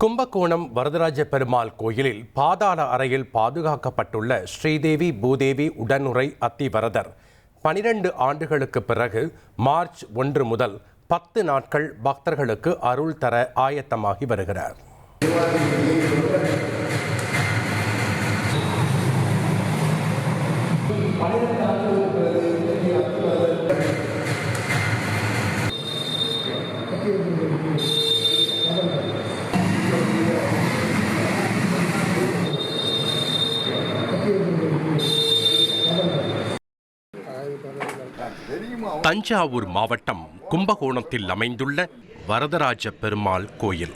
கும்பகோணம் வரதராஜ பெருமாள் கோயிலில் பாதாள அறையில் பாதுகாக்கப்பட்டுள்ள ஸ்ரீதேவி பூதேவி உடனுறை அத்திவரதர் 12 ஆண்டுகளுக்கு பிறகு மார்ச் 1 முதல் 10 நாட்கள் பக்தர்களுக்கு அருள் தர ஆயத்தமாகி வருகிறார். தஞ்சாவூர் மாவட்டம் கும்பகோணத்தில் அமைந்துள்ள வரதராஜ பெருமாள் கோயில்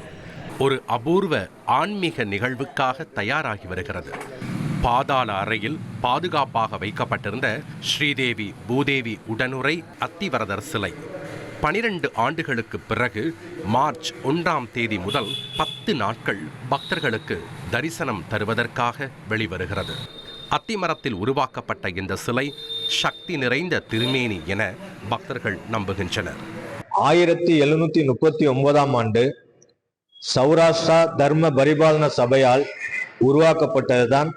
ஒரு அபூர்வ ஆன்மீக நிகழ்வுக்காக தயாராகி வருகிறது. பாதாள அறையில் பாதுகாப்பாக வைக்கப்பட்டிருந்த ஸ்ரீதேவி பூதேவி உடனுறை அத்திவரதர் சிலை 12 ஆண்டுகளுக்கு பிறகு மார்ச் 1ஆம் தேதி முதல் 10 நாட்கள் பக்தர்களுக்கு தரிசனம் தருவதற்காக வெளிவருகிறது. அத்திமரத்தில் உருவாக்கப்பட்ட இந்த சிலை சக்தி நிறைந்த திருமேனி என பக்தர்கள் நம்புகின்றனர். 1739ஆம் ஆண்டு சௌராஷ்டிரா தர்ம பரிபாலன சபையால் உருவாக்கப்பட்டதுதான்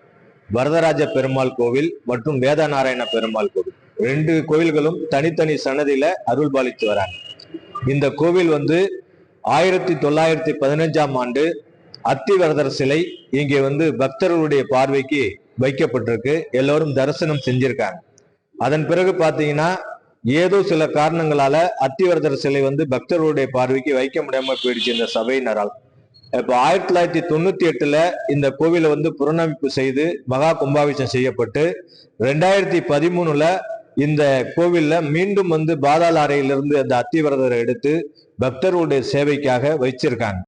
வரதராஜ பெருமாள் கோவில் மற்றும் வேதநாராயண பெருமாள் கோவில். 2 கோவில்களும் தனித்தனி சன்னதியில அருள் பாலித்து வராங்க. இந்த கோவில் 1915ஆம் ஆண்டு அத்திவரதர் சிலை இங்கே பக்தர்களுடைய பார்வைக்கு வைக்கப்பட்டிருக்கு. எல்லோரும் தரிசனம் செஞ்சிருக்காங்க. அதன் பிறகு பாத்தீங்கன்னா ஏதோ சில காரணங்களால அத்திவரதர் சிலை பக்தர்களுடைய பார்வைக்கு வைக்க முடியாம போயிடுச்சு இந்த சபையினரால். இப்ப 1998ல இந்த கோவிலை புனரமைப்பு செய்து மகா கும்பாபிஷேகம் செய்யப்பட்டு 2013ல இந்த கோவில்ல மீண்டும் பாதாள அறையிலிருந்து அந்த அத்திவரதரை எடுத்து பக்தர்களுடைய சேவைக்காக வச்சிருக்காங்க.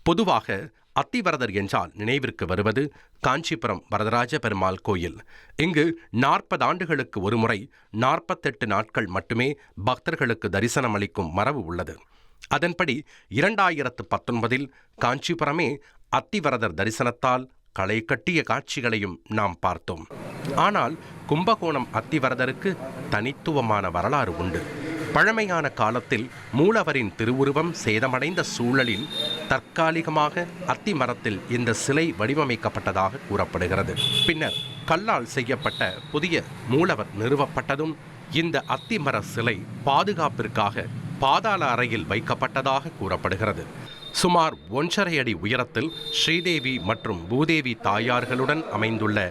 பொதுவாக அத்திவரதர் என்றால் நினைவிற்கு வருவது காஞ்சிபுரம் வரதராஜ பெருமாள் கோயில். இங்கு 40 ஆண்டுகளுக்கு ஒருமுறை 48 நாட்கள் மட்டுமே பக்தர்களுக்கு தரிசனம் அளிக்கும் மரபு உள்ளது. அதன்படி 2019இல் காஞ்சிபுரமே அத்திவரதர் தரிசனத்தால் களை கட்டிய காட்சிகளையும் நாம் பார்த்தோம். ஆனால் கும்பகோணம் அத்திவரதருக்கு தனித்துவமான வரலாறு உண்டு. பழமையான காலத்தில் மூலவரின் திருவுருவம் சேதமடைந்த சூழலில் தற்காலிகமாக அத்திமரத்தில் இந்த சிலை வடிவமைக்கப்பட்டதாக கூறப்படுகிறது. பின்னர் கல்லால் செய்யப்பட்ட புதிய மூலவர் நிறுவப்பட்டதும் இந்த அத்திமர சிலை பாதுகாப்பிற்காக பாதாள அறையில் வைக்கப்பட்டதாக கூறப்படுகிறது. சுமார் 1.5 அடி உயரத்தில் ஸ்ரீதேவி மற்றும் பூதேவி தாயார்களுடன் அமைந்துள்ள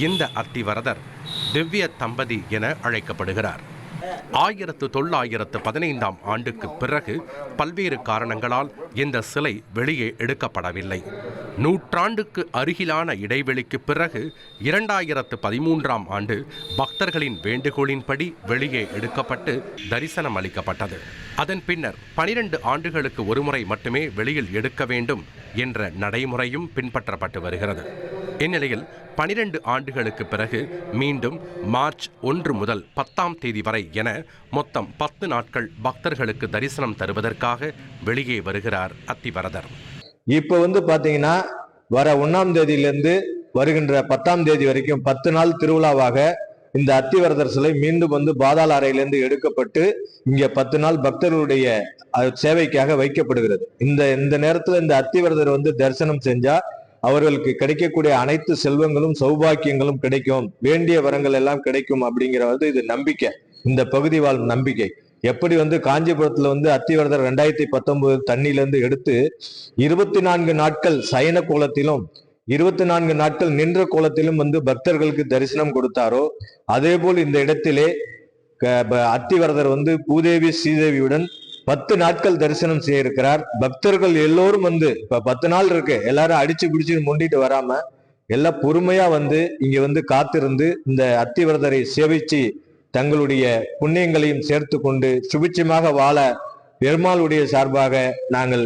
இந்த அத்திவரதர் திவ்ய தம்பதி என அழைக்கப்படுகிறார். 1915ஆம் ஆண்டுக்கு பிறகு பல்வேறு காரணங்களால் இந்த சிலை வெளியே எடுக்கப்படவில்லை. நூற்றாண்டுக்கு அருகிலான இடைவெளிக்கு பிறகு 2013ஆம் ஆண்டு பக்தர்களின் வேண்டுகோளின்படி வெளியே எடுக்கப்பட்டு தரிசனம் அளிக்கப்பட்டது. அதன் பின்னர் 12 ஆண்டுகளுக்கு ஒருமுறை மட்டுமே வெளியில் எடுக்க வேண்டும் என்ற நடைமுறையும் பின்பற்றப்பட்டு வருகிறது. இந்நிலையில் 12 ஆண்டுகளுக்கு பிறகு மீண்டும் மார்ச் 1 முதல் 10ஆம் தேதி வரை என மொத்தம் 10 நாட்கள் பக்தர்களுக்கு தரிசனம் தருவதற்காக வெளியே வருகிறார் அத்திவரதர். இப்ப பாத்தீங்கன்னா வர 1ஆம் தேதியிலிருந்து வருகின்ற 10ஆம் தேதி வரைக்கும் 10 நாள் திருவிழாவாக இந்த அத்திவரதர் சிலை மீண்டும் பாதாள அறையிலிருந்து எடுக்கப்பட்டு இங்க 10 நாள் பக்தர்களுடைய சேவைக்காக வைக்கப்படுகிறது. இந்த நேரத்துல இந்த அத்திவரதர் தரிசனம் செஞ்சா அவர்களுக்கு கிடைக்கக்கூடிய அனைத்து செல்வங்களும் சௌபாக்கியங்களும் கிடைக்கும், வேண்டிய வரங்கள் எல்லாம் கிடைக்கும் அப்படிங்கிறது இது நம்பிக்கை, இந்த பகுதி வாழ் நம்பிக்கை. எப்படி காஞ்சிபுரத்துல அத்திவரதர் 2019 தண்ணியிலிருந்து எடுத்து 24 நாட்கள் சயன கோலத்திலும் 24 நாட்கள் நின்ற கோலத்திலும் பக்தர்களுக்கு தரிசனம் கொடுத்தாரோ அதே போல் இந்த இடத்திலே அத்திவரதர் பூதேவி ஸ்ரீதேவியுடன் 10 நாட்கள் தரிசனம் செய்ய இருக்கிறார். பக்தர்கள் எல்லோரும் இப்ப 10 நாள் இருக்கு, எல்லாரும் அடிச்சு பிடிச்சு முண்டிட்டு வராம எல்லாம் பொறுமையா இங்க காத்திருந்து இந்த அத்திவரதரை சேவிச்சு தங்களுடைய புண்ணியங்களையும் சேர்த்து கொண்டு சுபிட்சமாக வாழ பெருமாளுடைய சார்பாக நாங்கள்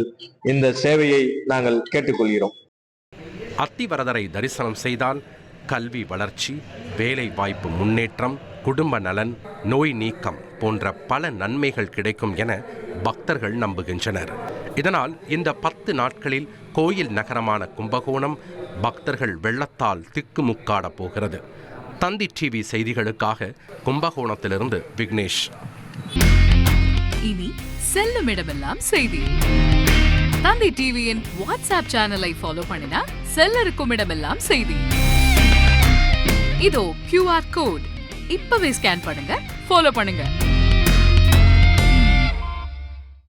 இந்த சேவையை நாங்கள் கேட்டுக்கொள்கிறோம். அத்திவரதரை தரிசனம் செய்தால் கல்வி வளர்ச்சி, வேலை வாய்ப்பு முன்னேற்றம், குடும்ப நலன், நோய் நீக்கம் போன்ற பல நன்மைகள் கிடைக்கும் என பக்தர்கள் நம்புகின்றனர். இதனால் இந்த 10 நாட்களில் கோயில் நகரமான கும்பகோணம் பக்தர்கள் வெள்ளத்தால் திக்குமுக்காட போகிறது. தந்தி டிவி செய்திகளுக்காக கும்பகோணத்திலிருந்து விக்னேஷ். இனி செல்லும் இடமெல்லாம் செய்தி. தந்தி டிவியின் வாட்ஸ்அப் சேனலை ஃபாலோ பண்ணினா செல்லருக்கும் இடமெல்லாம் செய்தி. இதோ QR கோட் இப்பவே ஸ்கேன் பண்ணுங்க, ஃபாலோ பண்ணுங்க.